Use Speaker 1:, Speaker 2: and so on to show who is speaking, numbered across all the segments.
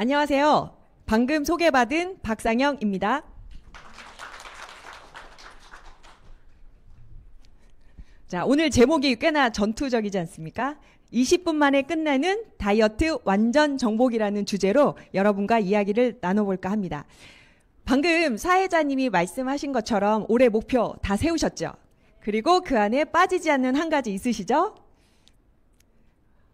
Speaker 1: 안녕하세요. 방금 소개받은 박상영입니다. 자, 오늘 제목이 꽤나 전투적이지 않습니까? 20분 만에 끝나는 다이어트 완전 정복이라는 주제로 여러분과 이야기를 나눠볼까 합니다. 방금 사회자님이 말씀하신 것처럼 올해 목표 다 세우셨죠? 그리고 그 안에 빠지지 않는 한 가지 있으시죠?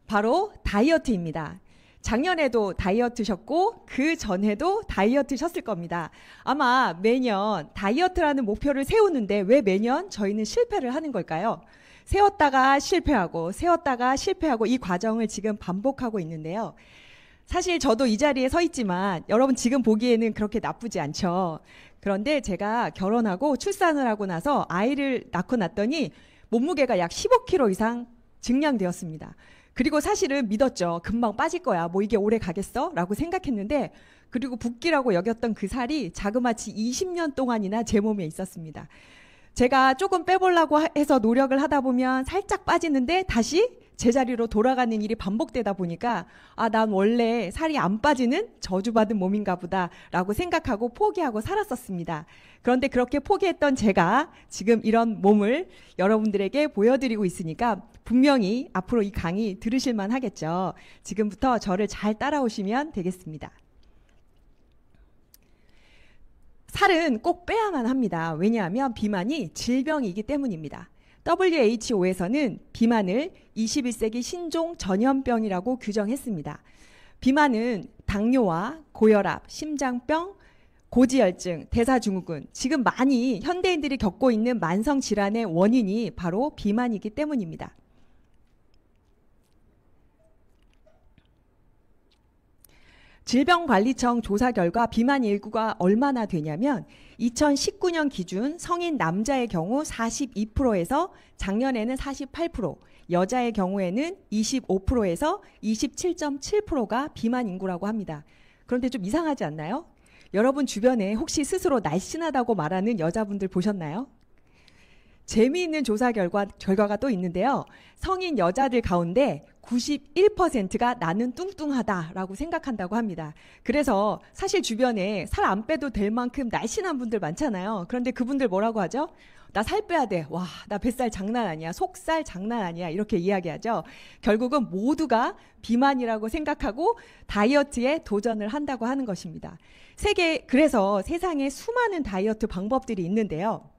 Speaker 1: 바로 다이어트입니다. 작년에도 다이어트셨고 그 전에도 다이어트셨을 겁니다. 아마 매년 다이어트라는 목표를 세우는데 왜 매년 저희는 실패를 하는 걸까요? 세웠다가 실패하고 세웠다가 실패하고 이 과정을 지금 반복하고 있는데요. 사실 저도 이 자리에 서 있지만 여러분 지금 보기에는 그렇게 나쁘지 않죠. 그런데 제가 결혼하고 출산을 하고 나서 아이를 낳고 났더니 몸무게가 약 15kg 이상 증량되었습니다. 그리고 사실은 믿었죠. 금방 빠질 거야. 뭐 이게 오래 가겠어? 라고 생각했는데 그리고 붓기라고 여겼던 그 살이 자그마치 20년 동안이나 제 몸에 있었습니다. 제가 조금 빼보려고 해서 노력을 하다 보면 살짝 빠지는데 다시 제자리로 돌아가는 일이 반복되다 보니까 난 원래 살이 안 빠지는 저주받은 몸인가 보다 라고 생각하고 포기하고 살았었습니다. 그런데 그렇게 포기했던 제가 지금 이런 몸을 여러분들에게 보여드리고 있으니까 분명히 앞으로 이 강의 들으실만 하겠죠. 지금부터 저를 잘 따라오시면 되겠습니다. 살은 꼭 빼야만 합니다. 왜냐하면 비만이 질병이기 때문입니다. WHO에서는 비만을 21세기 신종 전염병이라고 규정했습니다. 비만은 당뇨와 고혈압, 심장병, 고지혈증, 대사증후군, 지금 많이 현대인들이 겪고 있는 만성질환의 원인이 바로 비만이기 때문입니다. 질병관리청 조사 결과 비만 인구가 얼마나 되냐면 2019년 기준 성인 남자의 경우 42%에서 작년에는 48%, 여자의 경우에는 25%에서 27.7%가 비만 인구라고 합니다. 그런데 좀 이상하지 않나요? 여러분 주변에 혹시 스스로 날씬하다고 말하는 여자분들 보셨나요? 재미있는 조사 결과가 또 있는데요. 성인 여자들 가운데 91%가 나는 뚱뚱하다라고 생각한다고 합니다. 그래서 사실 주변에 살 안 빼도 될 만큼 날씬한 분들 많잖아요. 그런데 그분들 뭐라고 하죠? 나 살 빼야 돼. 와, 나 뱃살 장난 아니야. 속살 장난 아니야. 이렇게 이야기하죠. 결국은 모두가 비만이라고 생각하고 다이어트에 도전을 한다고 하는 것입니다. 그래서 세상에 수많은 다이어트 방법들이 있는데요.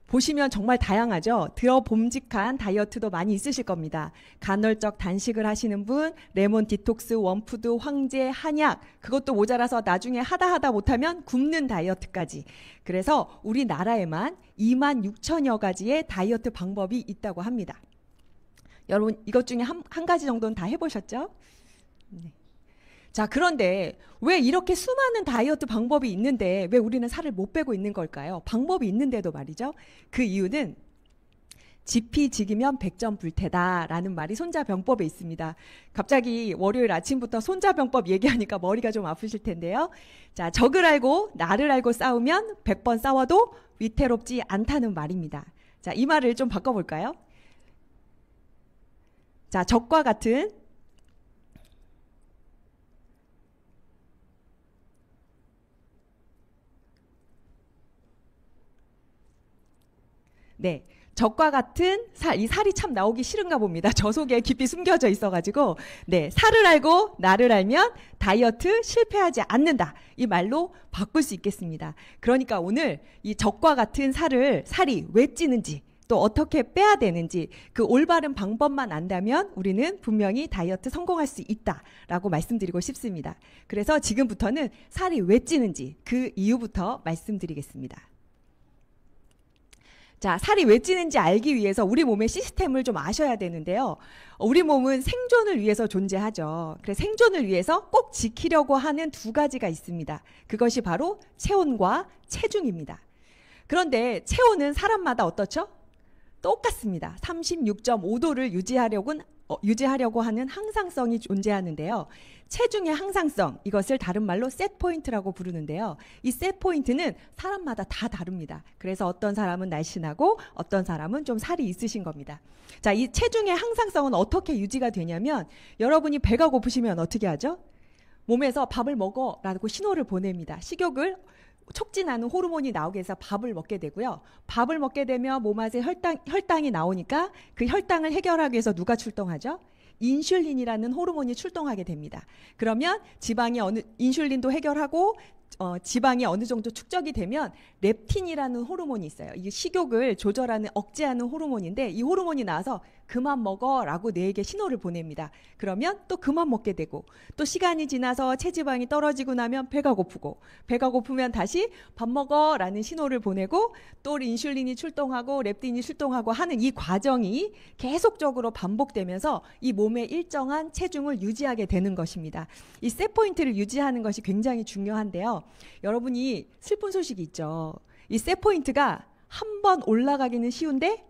Speaker 1: 보시면 정말 다양하죠. 들어봄직한 다이어트도 많이 있으실 겁니다. 간헐적 단식을 하시는 분, 레몬 디톡스, 원푸드, 황제, 한약, 그것도 모자라서 나중에 하다 못하면 굶는 다이어트까지. 그래서 우리나라에만 26,000여 가지의 다이어트 방법이 있다고 합니다. 여러분 이것 중에 한 가지 정도는 다 해보셨죠? 네. 자, 그런데 왜 이렇게 수많은 다이어트 방법이 있는데 왜 우리는 살을 못 빼고 있는 걸까요? 방법이 있는데도 말이죠. 그 이유는 지피지기면 백전불태다라는 말이 손자병법에 있습니다. 갑자기 월요일 아침부터 손자병법 얘기하니까 머리가 좀 아프실 텐데요. 자, 적을 알고 나를 알고 싸우면 100번 싸워도 위태롭지 않다는 말입니다. 자, 이 말을 좀 바꿔볼까요? 자, 적과 같은 네, 적과 같은 이 살이 참 나오기 싫은가 봅니다. 저 속에 깊이 숨겨져 있어가지고 네, 살을 알고 나를 알면 다이어트 실패하지 않는다. 이 말로 바꿀 수 있겠습니다. 그러니까 오늘 이 적과 같은 살이 왜 찌는지 또 어떻게 빼야 되는지 그 올바른 방법만 안다면 우리는 분명히 다이어트 성공할 수 있다라고 말씀드리고 싶습니다. 그래서 지금부터는 살이 왜 찌는지 그 이유부터 말씀드리겠습니다. 자, 살이 왜 찌는지 알기 위해서 우리 몸의 시스템을 좀 아셔야 되는데요. 우리 몸은 생존을 위해서 존재하죠. 그래서 생존을 위해서 꼭 지키려고 하는 두 가지가 있습니다. 그것이 바로 체온과 체중입니다. 그런데 체온은 사람마다 어떻죠? 똑같습니다. 36.5도를 유지하려고는 유지하려고 하는 항상성이 존재하는데요. 체중의 항상성, 이것을 다른 말로 셋 포인트라고 부르는데요. 이 셋 포인트는 사람마다 다 다릅니다. 그래서 어떤 사람은 날씬하고 어떤 사람은 좀 살이 있으신 겁니다. 자, 이 체중의 항상성은 어떻게 유지가 되냐면 여러분이 배가 고프시면 어떻게 하죠? 몸에서 밥을 먹어라고 신호를 보냅니다. 식욕을 촉진하는 호르몬이 나오게 해서 밥을 먹게 되고요. 밥을 먹게 되면 몸 안에 혈당이 나오니까 그 혈당을 해결하기 위해서 누가 출동하죠? 인슐린이라는 호르몬이 출동하게 됩니다. 그러면 인슐린도 해결하고 지방이 어느 정도 축적이 되면 렙틴이라는 호르몬이 있어요. 이게 식욕을 조절하는, 억제하는 호르몬인데 이 호르몬이 나와서 그만 먹어라고 뇌에게 신호를 보냅니다. 그러면 또 그만 먹게 되고, 또 시간이 지나서 체지방이 떨어지고 나면 배가 고프고, 배가 고프면 다시 밥 먹어라는 신호를 보내고, 또 인슐린이 출동하고 렙틴이 출동하고 하는 이 과정이 계속적으로 반복되면서 이 몸의 일정한 체중을 유지하게 되는 것입니다. 이 셋 포인트를 유지하는 것이 굉장히 중요한데요. 여러분이 슬픈 소식이 있죠. 이 셋 포인트가 한 번 올라가기는 쉬운데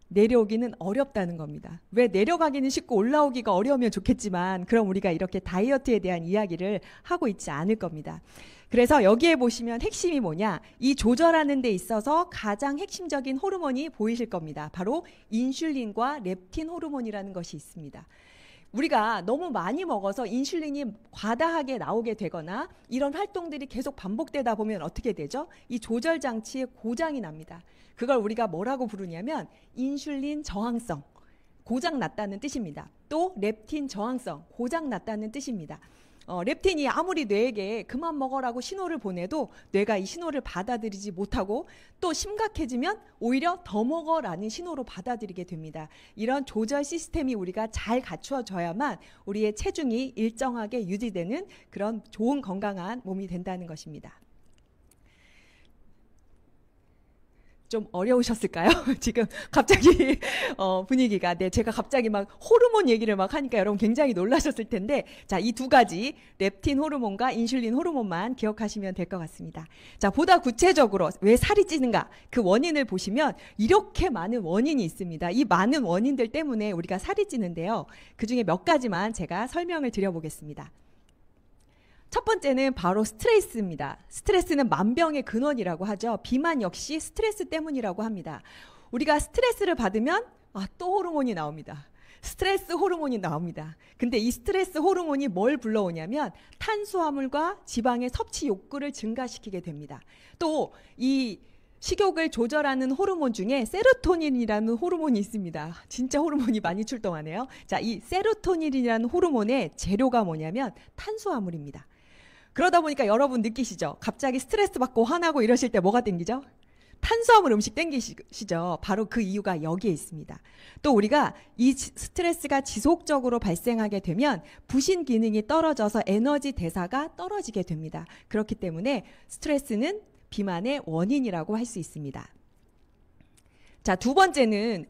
Speaker 1: 내려오기는 어렵다는 겁니다. 왜 내려가기는 쉽고 올라오기가 어려우면 좋겠지만 그럼 우리가 이렇게 다이어트에 대한 이야기를 하고 있지 않을 겁니다. 그래서 여기에 보시면 핵심이 뭐냐? 이 조절하는 데 있어서 가장 핵심적인 호르몬이 보이실 겁니다. 바로 인슐린과 렙틴 호르몬이라는 것이 있습니다. 우리가 너무 많이 먹어서 인슐린이 과다하게 나오게 되거나 이런 활동들이 계속 반복되다 보면 어떻게 되죠? 이 조절 장치에 고장이 납니다. 그걸 우리가 뭐라고 부르냐면 인슐린 저항성, 고장 났다는 뜻입니다. 또 렙틴 저항성, 고장 났다는 뜻입니다. 렙틴이 아무리 뇌에게 그만 먹어라고 신호를 보내도 뇌가 이 신호를 받아들이지 못하고 또 심각해지면 오히려 더 먹어라는 신호로 받아들이게 됩니다. 이런 조절 시스템이 우리가 잘 갖추어져야만 우리의 체중이 일정하게 유지되는 그런 좋은 건강한 몸이 된다는 것입니다. 좀 어려우셨을까요? 지금 갑자기 분위기가 제가 갑자기 막 호르몬 얘기를 막 하니까 여러분 굉장히 놀라셨을 텐데, 자, 이 두 가지 렙틴 호르몬과 인슐린 호르몬만 기억하시면 될 것 같습니다. 자, 보다 구체적으로 왜 살이 찌는가 그 원인을 보시면 이렇게 많은 원인이 있습니다. 이 많은 원인들 때문에 우리가 살이 찌는데요. 그 중에 몇 가지만 제가 설명을 드려보겠습니다. 첫 번째는 바로 스트레스입니다. 스트레스는 만병의 근원이라고 하죠. 비만 역시 스트레스 때문이라고 합니다. 우리가 스트레스를 받으면 또 호르몬이 나옵니다. 스트레스 호르몬이 나옵니다. 근데 이 스트레스 호르몬이 뭘 불러오냐면 탄수화물과 지방의 섭취 욕구를 증가시키게 됩니다. 또 이 식욕을 조절하는 호르몬 중에 세로토닌이라는 호르몬이 있습니다. 진짜 호르몬이 많이 출동하네요. 자, 이 세로토닌이라는 호르몬의 재료가 뭐냐면 탄수화물입니다. 그러다 보니까 여러분 느끼시죠? 갑자기 스트레스 받고 화나고 이러실 때 뭐가 땡기죠? 탄수화물 음식 땡기시죠? 바로 그 이유가 여기에 있습니다. 또 우리가 이 스트레스가 지속적으로 발생하게 되면 부신 기능이 떨어져서 에너지 대사가 떨어지게 됩니다. 그렇기 때문에 스트레스는 비만의 원인이라고 할 수 있습니다. 자, 두 번째는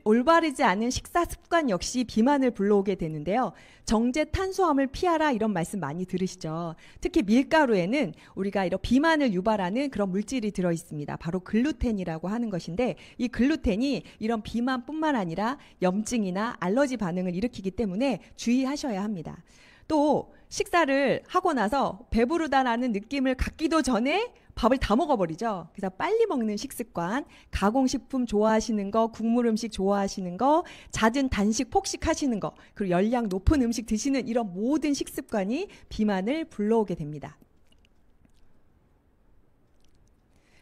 Speaker 1: 올바르지 않은 식사 습관 역시 비만을 불러오게 되는데요. 정제 탄수화물 피하라 이런 말씀 많이 들으시죠. 특히 밀가루에는 우리가 이런 비만을 유발하는 그런 물질이 들어 있습니다. 바로 글루텐이라고 하는 것인데 이 글루텐이 이런 비만뿐만 아니라 염증이나 알러지 반응을 일으키기 때문에 주의하셔야 합니다. 또 식사를 하고 나서 배부르다라는 느낌을 갖기도 전에 밥을 다 먹어버리죠. 그래서 빨리 먹는 식습관, 가공식품 좋아하시는 거, 국물 음식 좋아하시는 거, 잦은 단식 폭식하시는 거, 그리고 열량 높은 음식 드시는 이런 모든 식습관이 비만을 불러오게 됩니다.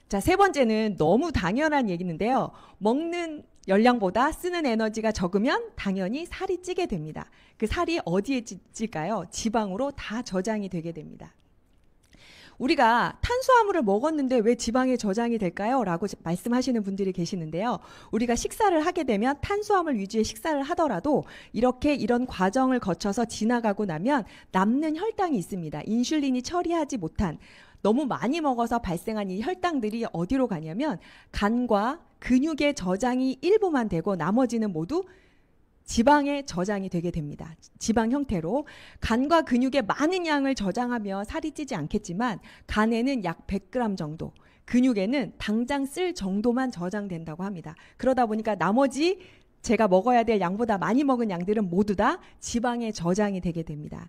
Speaker 1: 자, 세 번째는 너무 당연한 얘기인데요. 먹는 열량보다 쓰는 에너지가 적으면 당연히 살이 찌게 됩니다. 그 살이 어디에 찔까요? 지방으로 다 저장이 되게 됩니다. 우리가 탄수화물을 먹었는데 왜 지방에 저장이 될까요? 라고 말씀하시는 분들이 계시는데요. 우리가 식사를 하게 되면 탄수화물 위주의 식사를 하더라도 이런 과정을 거쳐서 지나가고 나면 남는 혈당이 있습니다. 인슐린이 처리하지 못한 너무 많이 먹어서 발생한 이 혈당들이 어디로 가냐면 간과 근육의 저장이 일부만 되고 나머지는 모두 지방에 저장이 되게 됩니다. 지방 형태로. 간과 근육에 많은 양을 저장하면 살이 찌지 않겠지만 간에는 약 100g 정도, 근육에는 당장 쓸 정도만 저장된다고 합니다. 그러다 보니까 나머지 제가 먹어야 될 양보다 많이 먹은 양들은 모두 다 지방에 저장이 되게 됩니다.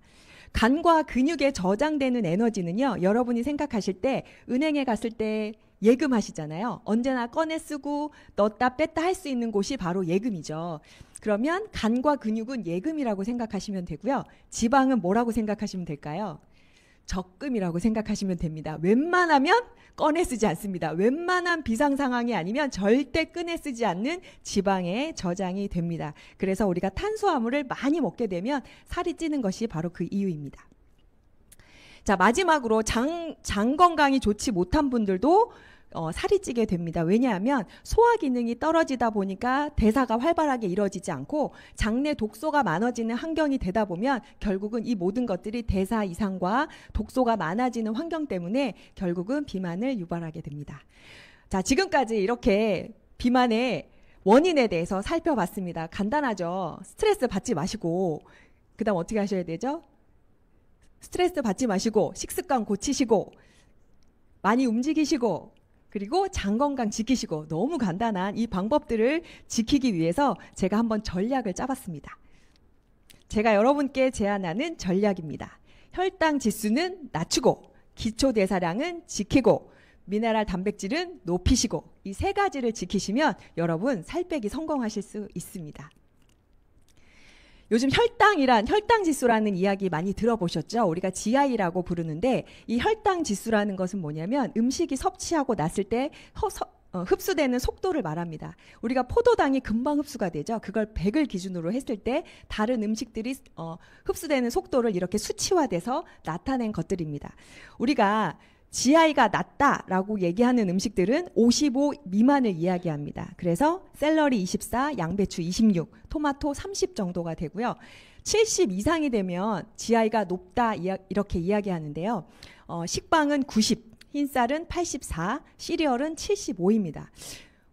Speaker 1: 간과 근육에 저장되는 에너지는요, 여러분이 생각하실 때 은행에 갔을 때 예금하시잖아요. 언제나 꺼내 쓰고 넣었다 뺐다 할 수 있는 곳이 바로 예금이죠. 그러면 간과 근육은 예금이라고 생각하시면 되고요. 지방은 뭐라고 생각하시면 될까요? 적금이라고 생각하시면 됩니다. 웬만하면 꺼내 쓰지 않습니다. 웬만한 비상 상황이 아니면 절대 꺼내 쓰지 않는 지방에 저장이 됩니다. 그래서 우리가 탄수화물을 많이 먹게 되면 살이 찌는 것이 바로 그 이유입니다. 자, 마지막으로 장 건강이 좋지 못한 분들도 살이 찌게 됩니다. 왜냐하면 소화 기능이 떨어지다 보니까 대사가 활발하게 이루어지지 않고 장내 독소가 많아지는 환경이 되다 보면 결국은 이 모든 것들이 대사 이상과 독소가 많아지는 환경 때문에 결국은 비만을 유발하게 됩니다. 자, 지금까지 이렇게 비만의 원인에 대해서 살펴봤습니다. 간단하죠? 스트레스 받지 마시고, 그 다음 어떻게 하셔야 되죠? 스트레스 받지 마시고 식습관 고치시고 많이 움직이시고 그리고 장 건강 지키시고, 너무 간단한 이 방법들을 지키기 위해서 제가 한번 전략을 짜봤습니다. 제가 여러분께 제안하는 전략입니다. 혈당 지수는 낮추고 기초 대사량은 지키고 미네랄 단백질은 높이시고, 이 세 가지를 지키시면 여러분 살 빼기 성공하실 수 있습니다. 요즘 혈당 지수라는 이야기 많이 들어보셨죠? 우리가 GI라고 부르는데, 이 혈당 지수라는 것은 뭐냐면 음식이 섭취하고 났을 때 흡수되는 속도를 말합니다. 우리가 포도당이 금방 흡수가 되죠. 그걸 100을 기준으로 했을 때 다른 음식들이 흡수되는 속도를 이렇게 수치화돼서 나타낸 것들입니다. 우리가 GI가 낮다라고 얘기하는 음식들은 55 미만을 이야기합니다. 그래서 샐러리 24, 양배추 26, 토마토 30 정도가 되고요. 70 이상이 되면 GI가 높다 이렇게 이야기하는데요. 식빵은 90, 흰쌀은 84, 시리얼은 75입니다.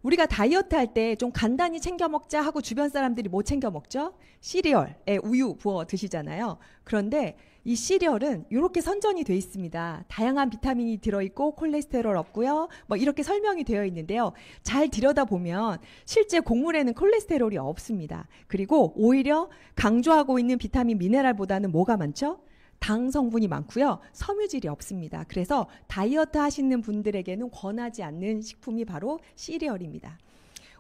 Speaker 1: 우리가 다이어트 할 때 좀 간단히 챙겨 먹자 하고 주변 사람들이 뭐 챙겨 먹죠? 시리얼에 우유 부어 드시잖아요. 그런데 이 시리얼은 이렇게 선전이 되어 있습니다. 다양한 비타민이 들어있고 콜레스테롤 없고요. 뭐 이렇게 설명이 되어 있는데요. 잘 들여다보면 실제 곡물에는 콜레스테롤이 없습니다. 그리고 오히려 강조하고 있는 비타민 미네랄보다는 뭐가 많죠? 당 성분이 많고요. 섬유질이 없습니다. 그래서 다이어트 하시는 분들에게는 권하지 않는 식품이 바로 시리얼입니다.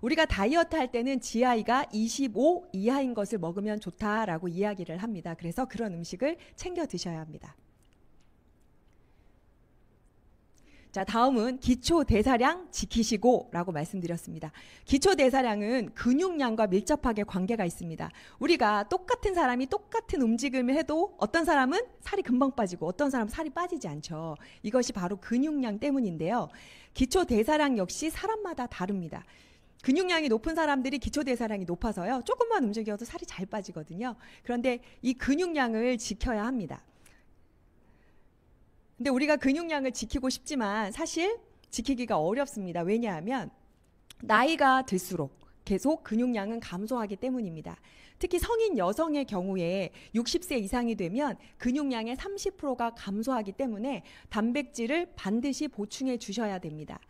Speaker 1: 우리가 다이어트 할 때는 GI가 25 이하인 것을 먹으면 좋다라고 이야기를 합니다. 그래서 그런 음식을 챙겨 드셔야 합니다. 자, 다음은 기초 대사량 지키시고 라고 말씀드렸습니다. 기초 대사량은 근육량과 밀접하게 관계가 있습니다. 우리가 똑같은 사람이 똑같은 움직임을 해도 어떤 사람은 살이 금방 빠지고 어떤 사람은 살이 빠지지 않죠. 이것이 바로 근육량 때문인데요. 기초 대사량 역시 사람마다 다릅니다. 근육량이 높은 사람들이 기초 대사량이 높아서요. 조금만 움직여도 살이 잘 빠지거든요. 그런데 이 근육량을 지켜야 합니다. 근데 우리가 근육량을 지키고 싶지만 사실 지키기가 어렵습니다. 왜냐하면 나이가 들수록 계속 근육량은 감소하기 때문입니다. 특히 성인 여성의 경우에 60세 이상이 되면 근육량의 30%가 감소하기 때문에 단백질을 반드시 보충해 주셔야 됩니다.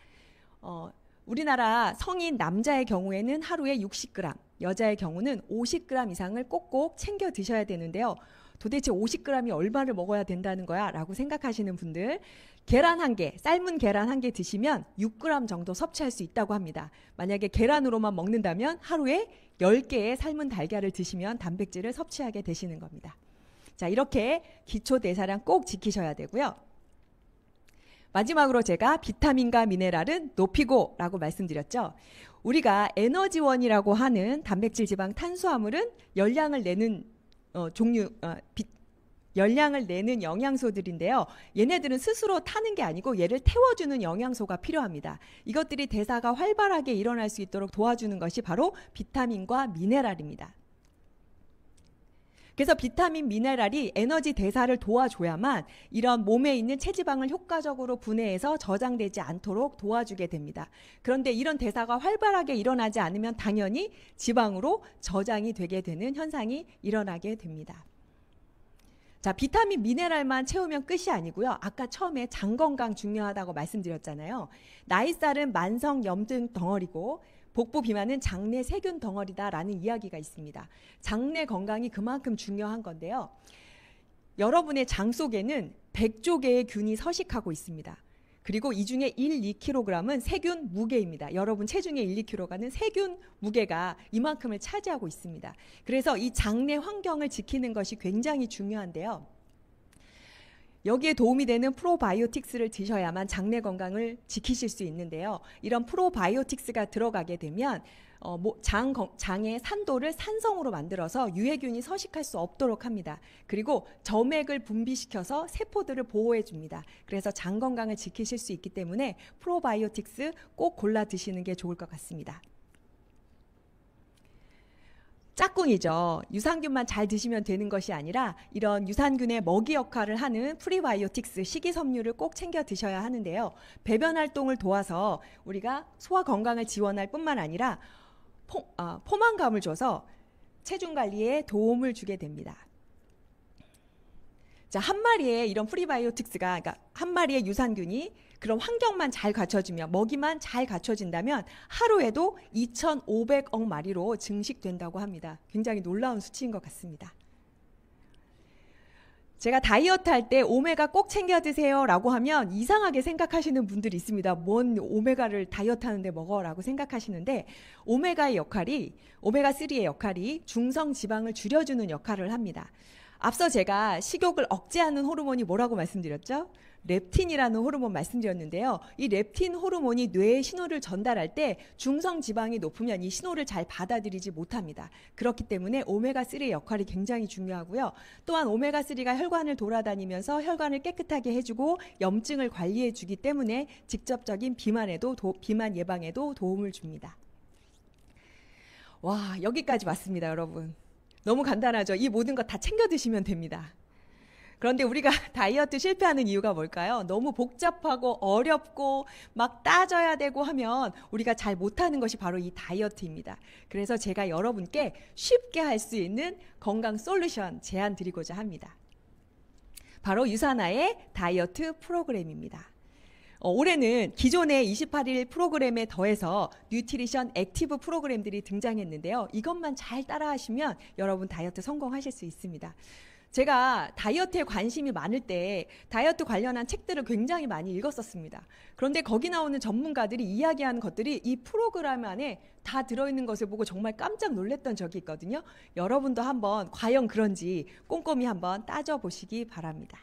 Speaker 1: 우리나라 성인 남자의 경우에는 하루에 60g, 여자의 경우는 50g 이상을 꼭꼭 챙겨 드셔야 되는데요. 도대체 50g이 얼마를 먹어야 된다는 거야? 라고 생각하시는 분들, 계란 1개, 삶은 계란 1개 드시면 6g 정도 섭취할 수 있다고 합니다. 만약에 계란으로만 먹는다면 하루에 10개의 삶은 달걀을 드시면 단백질을 섭취하게 되시는 겁니다. 자, 이렇게 기초 대사량 꼭 지키셔야 되고요. 마지막으로 제가 비타민과 미네랄은 높이고 라고 말씀드렸죠. 우리가 에너지원이라고 하는 단백질, 지방, 탄수화물은 열량을 내는 열량을 내는 영양소들인데요. 얘네들은 스스로 타는 게 아니고 얘를 태워주는 영양소가 필요합니다. 이것들이 대사가 활발하게 일어날 수 있도록 도와주는 것이 바로 비타민과 미네랄입니다. 그래서 비타민, 미네랄이 에너지 대사를 도와줘야만 이런 몸에 있는 체지방을 효과적으로 분해해서 저장되지 않도록 도와주게 됩니다. 그런데 이런 대사가 활발하게 일어나지 않으면 당연히 지방으로 저장이 되게 되는 현상이 일어나게 됩니다. 자, 비타민, 미네랄만 채우면 끝이 아니고요. 아까 처음에 장 건강 중요하다고 말씀드렸잖아요. 나이살은 만성 염증 덩어리고 복부 비만은 장내 세균 덩어리다라는 이야기가 있습니다. 장내 건강이 그만큼 중요한 건데요. 여러분의 장 속에는 100조 개의 균이 서식하고 있습니다. 그리고 이 중에 1, 2kg은 세균 무게입니다. 여러분 체중의 1, 2kg는 세균 무게가 이만큼을 차지하고 있습니다. 그래서 이 장내 환경을 지키는 것이 굉장히 중요한데요. 여기에 도움이 되는 프로바이오틱스를 드셔야만 장내 건강을 지키실 수 있는데요. 이런 프로바이오틱스가 들어가게 되면 장의 산도를 산성으로 만들어서 유해균이 서식할 수 없도록 합니다. 그리고 점액을 분비시켜서 세포들을 보호해 줍니다. 그래서 장 건강을 지키실 수 있기 때문에 프로바이오틱스 꼭 골라 드시는 게 좋을 것 같습니다. 짝꿍이죠. 유산균만 잘 드시면 되는 것이 아니라 이런 유산균의 먹이 역할을 하는 프리바이오틱스 식이섬유를 꼭 챙겨 드셔야 하는데요. 배변 활동을 도와서 우리가 소화 건강을 지원할 뿐만 아니라 포만감을 줘서 체중 관리에 도움을 주게 됩니다. 자, 한 마리의 이런 프리바이오틱스가, 그러니까 한 마리의 유산균이 그런 환경만 잘 갖춰지면, 먹이만 잘 갖춰진다면 하루에도 2,500억 마리로 증식된다고 합니다. 굉장히 놀라운 수치인 것 같습니다. 제가 다이어트 할 때 오메가 꼭 챙겨 드세요 라고 하면 이상하게 생각하시는 분들이 있습니다. 뭔 오메가를 다이어트 하는데 먹어라고 생각하시는데 오메가3의 역할이 중성 지방을 줄여주는 역할을 합니다. 앞서 제가 식욕을 억제하는 호르몬이 뭐라고 말씀드렸죠? 렙틴이라는 호르몬 말씀드렸는데요. 이 렙틴 호르몬이 뇌에 신호를 전달할 때 중성 지방이 높으면 이 신호를 잘 받아들이지 못합니다. 그렇기 때문에 오메가3의 역할이 굉장히 중요하고요. 또한 오메가3가 혈관을 돌아다니면서 혈관을 깨끗하게 해주고 염증을 관리해 주기 때문에 직접적인 비만 예방에도 도움을 줍니다. 와, 여기까지 왔습니다, 여러분. 너무 간단하죠? 이 모든 것 다 챙겨 드시면 됩니다. 그런데 우리가 다이어트 실패하는 이유가 뭘까요? 너무 복잡하고 어렵고 막 따져야 되고 하면 우리가 잘 못하는 것이 바로 이 다이어트입니다. 그래서 제가 여러분께 쉽게 할 수 있는 건강 솔루션 제안 드리고자 합니다. 바로 유산화의 다이어트 프로그램입니다. 올해는 기존의 28일 프로그램에 더해서 뉴트리션 액티브 프로그램들이 등장했는데요. 이것만 잘 따라하시면 여러분 다이어트 성공하실 수 있습니다. 제가 다이어트에 관심이 많을 때 다이어트 관련한 책들을 굉장히 많이 읽었었습니다. 그런데 거기 나오는 전문가들이 이야기하는 것들이 이 프로그램 안에 다 들어있는 것을 보고 정말 깜짝 놀랐던 적이 있거든요. 여러분도 한번 과연 그런지 꼼꼼히 한번 따져보시기 바랍니다.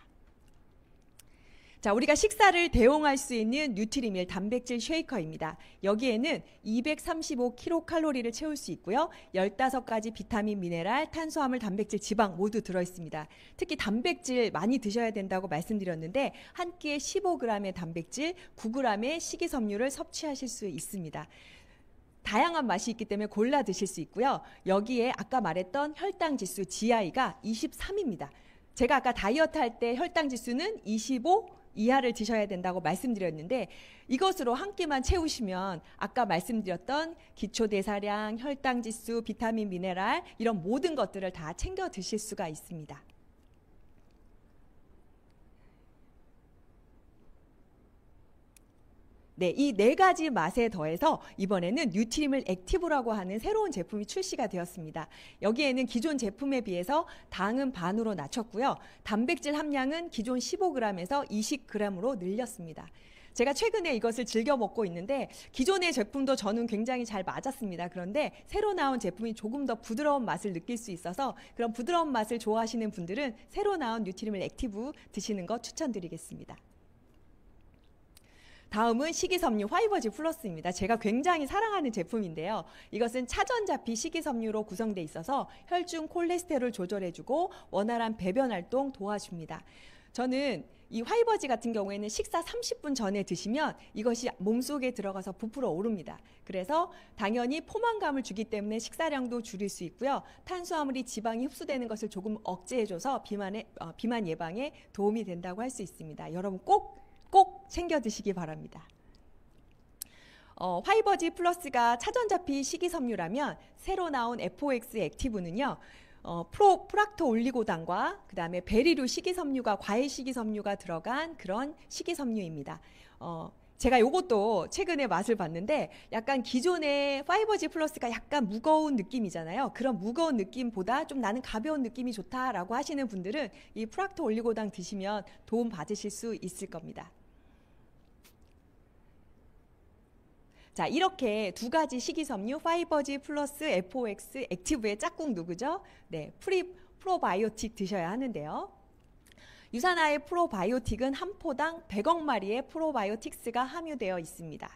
Speaker 1: 자, 우리가 식사를 대용할 수 있는 뉴트리밀 단백질 쉐이커입니다. 여기에는 235kcal를 채울 수 있고요. 15가지 비타민, 미네랄, 탄수화물, 단백질, 지방 모두 들어있습니다. 특히 단백질 많이 드셔야 된다고 말씀드렸는데 한 끼에 15g의 단백질, 9g의 식이섬유를 섭취하실 수 있습니다. 다양한 맛이 있기 때문에 골라 드실 수 있고요. 여기에 아까 말했던 혈당 지수 GI가 23입니다. 제가 아까 다이어트 할 때 혈당 지수는 25 이하를 드셔야 된다고 말씀드렸는데 이것으로 한 끼만 채우시면 아까 말씀드렸던 기초대사량, 혈당지수, 비타민, 미네랄 이런 모든 것들을 다 챙겨 드실 수가 있습니다. 네, 이 4가지 맛에 더해서 이번에는 뉴트리밀 액티브라고 하는 새로운 제품이 출시가 되었습니다. 여기에는 기존 제품에 비해서 당은 반으로 낮췄고요. 단백질 함량은 기존 15g에서 20g으로 늘렸습니다. 제가 최근에 이것을 즐겨 먹고 있는데 기존의 제품도 저는 굉장히 잘 맞았습니다. 그런데 새로 나온 제품이 조금 더 부드러운 맛을 느낄 수 있어서 그런 부드러운 맛을 좋아하시는 분들은 새로 나온 뉴트리밀 액티브 드시는 거 추천드리겠습니다. 다음은 식이섬유 화이버즈 플러스입니다. 제가 굉장히 사랑하는 제품인데요. 이것은 차전자피 식이섬유로 구성되어 있어서 혈중 콜레스테롤 조절해주고 원활한 배변 활동 도와줍니다. 저는 이 화이버즈 같은 경우에는 식사 30분 전에 드시면 이것이 몸속에 들어가서 부풀어 오릅니다. 그래서 당연히 포만감을 주기 때문에 식사량도 줄일 수 있고요. 탄수화물이 지방이 흡수되는 것을 조금 억제해줘서 비만 예방에 도움이 된다고 할 수 있습니다. 여러분 꼭 챙겨 드시기 바랍니다. 화이버즈 플러스가 차전자피 식이섬유라면 새로 나온 FOX 액티브는요. 프락토 올리고당과 그 다음에 베리류 식이섬유가 과일 식이섬유가 들어간 그런 식이섬유입니다. 제가 요것도 최근에 맛을 봤는데 약간 기존의 파이버지 플러스가 약간 무거운 느낌이잖아요. 그런 무거운 느낌보다 좀 나는 가벼운 느낌이 좋다라고 하시는 분들은 이 프락토 올리고당 드시면 도움 받으실 수 있을 겁니다. 자, 이렇게 두 가지 식이섬유 파이버지 플러스 FOX 액티브의 짝꿍 누구죠? 네, 프로바이오틱 드셔야 하는데요. 유산화의 프로바이오틱은 한 포당 100억 마리의 프로바이오틱스가 함유되어 있습니다.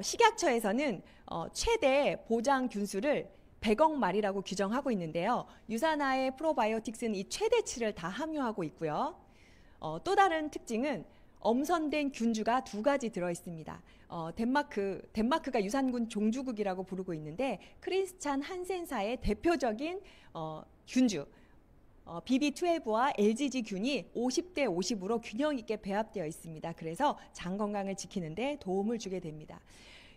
Speaker 1: 식약처에서는 최대 보장 균수를 100억 마리라고 규정하고 있는데요. 유산화의 프로바이오틱스는 이 최대치를 다 함유하고 있고요. 또 다른 특징은 엄선된 균주가 두 가지 들어있습니다. 덴마크가 유산균 종주국이라고 부르고 있는데 크리스찬 한센사의 대표적인 균주 BB12와 LGG균이 50대 50으로 균형 있게 배합되어 있습니다. 그래서 장 건강을 지키는 데 도움을 주게 됩니다.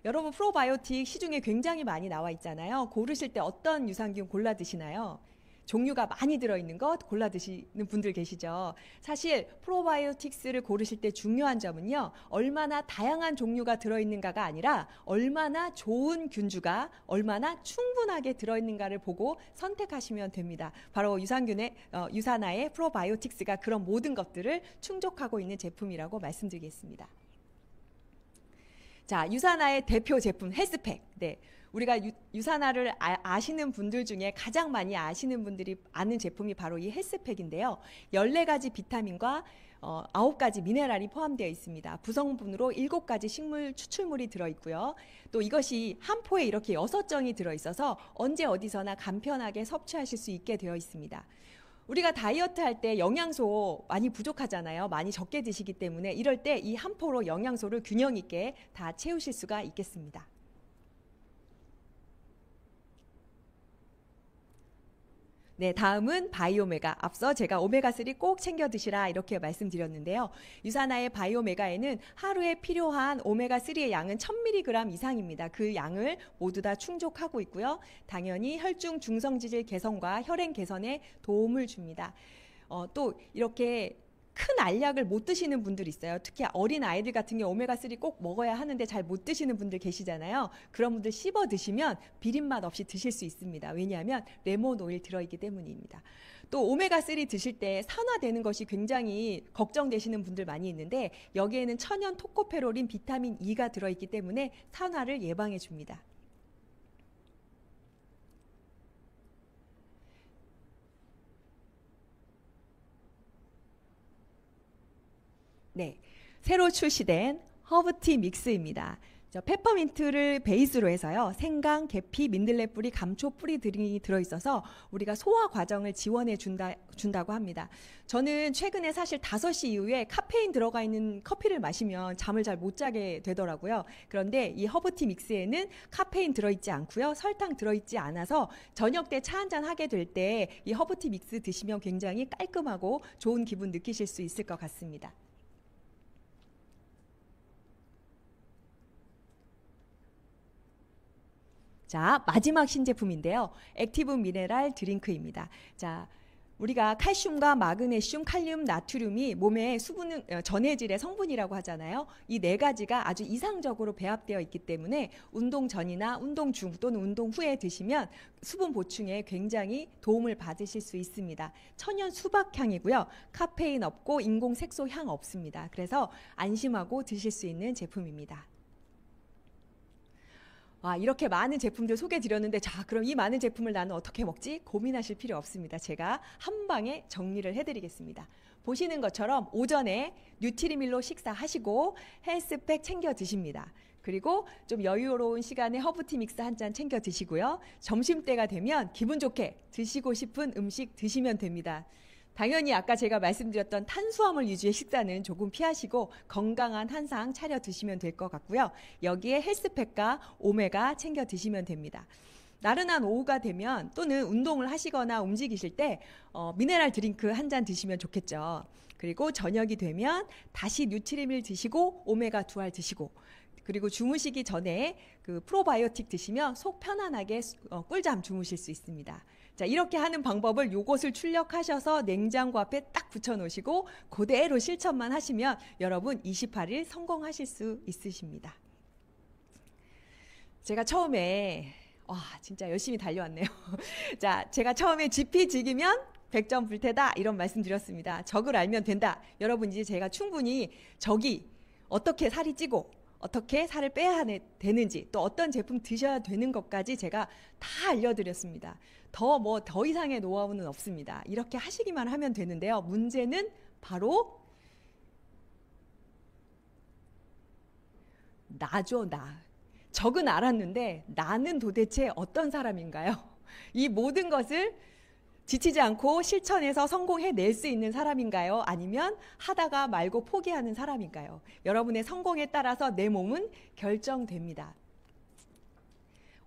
Speaker 1: 여러분 프로바이오틱 시중에 굉장히 많이 나와 있잖아요. 고르실 때 어떤 유산균 골라 드시나요? 종류가 많이 들어있는 것 골라 드시는 분들 계시죠. 사실 프로바이오틱스를 고르실 때 중요한 점은요. 얼마나 다양한 종류가 들어있는가가 아니라 얼마나 좋은 균주가 얼마나 충분하게 들어있는가를 보고 선택하시면 됩니다. 바로 유산화의 프로바이오틱스가 그런 모든 것들을 충족하고 있는 제품이라고 말씀드리겠습니다. 자, 유산화의 대표 제품 헬스팩. 네. 우리가 유산화를 아시는 분들 중에 가장 많이 아시는 분들이 아는 제품이 바로 이 헬스팩인데요. 14가지 비타민과 9가지 미네랄이 포함되어 있습니다. 구성분으로 7가지 식물 추출물이 들어있고요. 또 이것이 한 포에 이렇게 6정이 들어있어서 언제 어디서나 간편하게 섭취하실 수 있게 되어 있습니다. 우리가 다이어트 할 때 영양소 많이 부족하잖아요. 많이 적게 드시기 때문에 이럴 때 이 한 포로 영양소를 균형 있게 다 채우실 수가 있겠습니다. 네, 다음은 바이오메가. 앞서 제가 오메가3 꼭 챙겨 드시라 이렇게 말씀드렸는데요. 유산화의 바이오메가에는 하루에 필요한 오메가3의 양은 1000mg 이상입니다. 그 양을 모두 다 충족하고 있고요. 당연히 혈중 중성지질 개선과 혈행 개선에 도움을 줍니다. 또 이렇게 큰 알약을 못 드시는 분들 있어요. 특히 어린 아이들 같은 경우 오메가3 꼭 먹어야 하는데 잘 못 드시는 분들 계시잖아요. 그런 분들 씹어 드시면 비린맛 없이 드실 수 있습니다. 왜냐하면 레몬 오일 들어있기 때문입니다. 또 오메가3 드실 때 산화되는 것이 굉장히 걱정되시는 분들 많이 있는데 여기에는 천연 토코페롤인 비타민 E가 들어있기 때문에 산화를 예방해 줍니다. 네, 새로 출시된 허브티 믹스입니다. 페퍼민트를 베이스로 해서요. 생강, 계피, 민들레 뿌리, 감초 뿌리 등이 들어있어서 우리가 소화 과정을 지원해 준다고 합니다. 저는 최근에 사실 5시 이후에 카페인 들어가 있는 커피를 마시면 잠을 잘 못 자게 되더라고요. 그런데 이 허브티 믹스에는 카페인 들어있지 않고요. 설탕 들어있지 않아서 저녁 때 차 한잔 하게 될 때 이 허브티 믹스 드시면 굉장히 깔끔하고 좋은 기분 느끼실 수 있을 것 같습니다. 자, 마지막 신제품인데요. 액티브 미네랄 드링크입니다. 자, 우리가 칼슘과 마그네슘, 칼륨, 나트륨이 몸의 전해질의 성분이라고 하잖아요. 이 4가지가 아주 이상적으로 배합되어 있기 때문에 운동 전이나 운동 중 또는 운동 후에 드시면 수분 보충에 굉장히 도움을 받으실 수 있습니다. 천연 수박향이고요. 카페인 없고 인공 색소 향 없습니다. 그래서 안심하고 드실 수 있는 제품입니다. 이렇게 많은 제품들 소개해 드렸는데 자, 그럼 이 많은 제품을 나는 어떻게 먹지? 고민하실 필요 없습니다. 제가 한 방에 정리를 해드리겠습니다. 보시는 것처럼 오전에 뉴트리밀로 식사하시고 헬스팩 챙겨 드십니다. 그리고 좀 여유로운 시간에 허브티 믹스 한 잔 챙겨 드시고요. 점심때가 되면 기분 좋게 드시고 싶은 음식 드시면 됩니다. 당연히 아까 제가 말씀드렸던 탄수화물 위주의 식사는 조금 피하시고 건강한 한상 차려 드시면 될 것 같고요. 여기에 헬스팩과 오메가 챙겨 드시면 됩니다. 나른한 오후가 되면 또는 운동을 하시거나 움직이실 때 미네랄 드링크 한 잔 드시면 좋겠죠. 그리고 저녁이 되면 다시 뉴트리밀 드시고 오메가 2알 드시고 그리고 주무시기 전에 그 프로바이오틱 드시면 속 편안하게 꿀잠 주무실 수 있습니다. 자, 이렇게 하는 방법을 요것을 출력하셔서 냉장고 앞에 딱 붙여놓으시고 그대로 실천만 하시면 여러분 28일 성공하실 수 있으십니다. 제가 처음에 진짜 열심히 달려왔네요. 자, 제가 처음에 지피지기면 100점 불태다 이런 말씀 드렸습니다. 적을 알면 된다. 여러분 이제 제가 충분히 적이 어떻게 살이 찌고 어떻게 살을 빼야 되는지 또 어떤 제품 드셔야 되는 것까지 제가 다 알려드렸습니다. 더 이상의 노하우는 없습니다. 이렇게 하시기만 하면 되는데요. 문제는 바로 나죠, 나. 적은 알았는데 나는 도대체 어떤 사람인가요? 이 모든 것을 지치지 않고 실천해서 성공해낼 수 있는 사람인가요? 아니면 하다가 말고 포기하는 사람인가요? 여러분의 성공에 따라서 내 몸은 결정됩니다.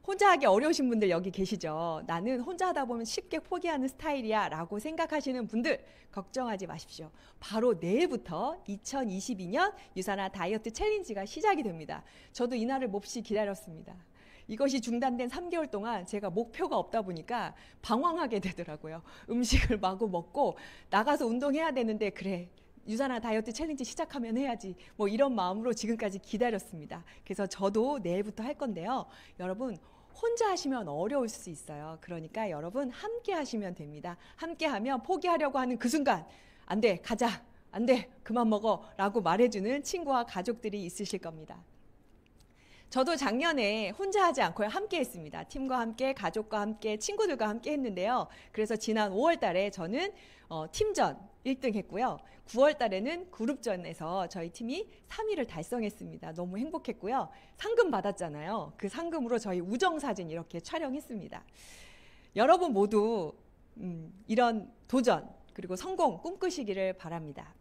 Speaker 1: 혼자 하기 어려우신 분들 여기 계시죠? 나는 혼자 하다 보면 쉽게 포기하는 스타일이야 라고 생각하시는 분들 걱정하지 마십시오. 바로 내일부터 2022년 유산화 다이어트 챌린지가 시작이 됩니다. 저도 이날을 몹시 기다렸습니다. 이것이 중단된 3개월 동안 제가 목표가 없다 보니까 방황하게 되더라고요. 음식을 마구 먹고 나가서 운동해야 되는데 그래 유산화 다이어트 챌린지 시작하면 해야지 뭐 이런 마음으로 지금까지 기다렸습니다. 그래서 저도 내일부터 할 건데요. 여러분 혼자 하시면 어려울 수 있어요. 그러니까 여러분 함께 하시면 됩니다. 함께 하면 포기하려고 하는 그 순간 안 돼, 가자, 안 돼, 그만 먹어 라고 말해주는 친구와 가족들이 있으실 겁니다. 저도 작년에 혼자 하지 않고 함께 했습니다. 팀과 함께, 가족과 함께, 친구들과 함께 했는데요. 그래서 지난 5월 달에 저는 팀전 1등 했고요. 9월 달에는 그룹전에서 저희 팀이 3위를 달성했습니다. 너무 행복했고요. 상금 받았잖아요. 그 상금으로 저희 우정사진 이렇게 촬영했습니다. 여러분 모두 이런 도전 그리고 성공 꿈꾸시기를 바랍니다.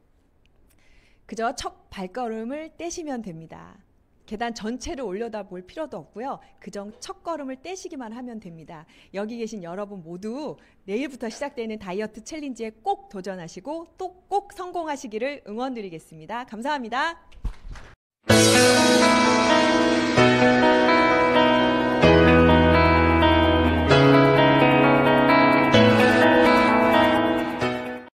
Speaker 1: 그저 첫 발걸음을 떼시면 됩니다. 계단 전체를 올려다볼 필요도 없고요. 그저 첫 걸음을 떼시기만 하면 됩니다. 여기 계신 여러분 모두 내일부터 시작되는 다이어트 챌린지에 꼭 도전하시고 또 꼭 성공하시기를 응원드리겠습니다. 감사합니다.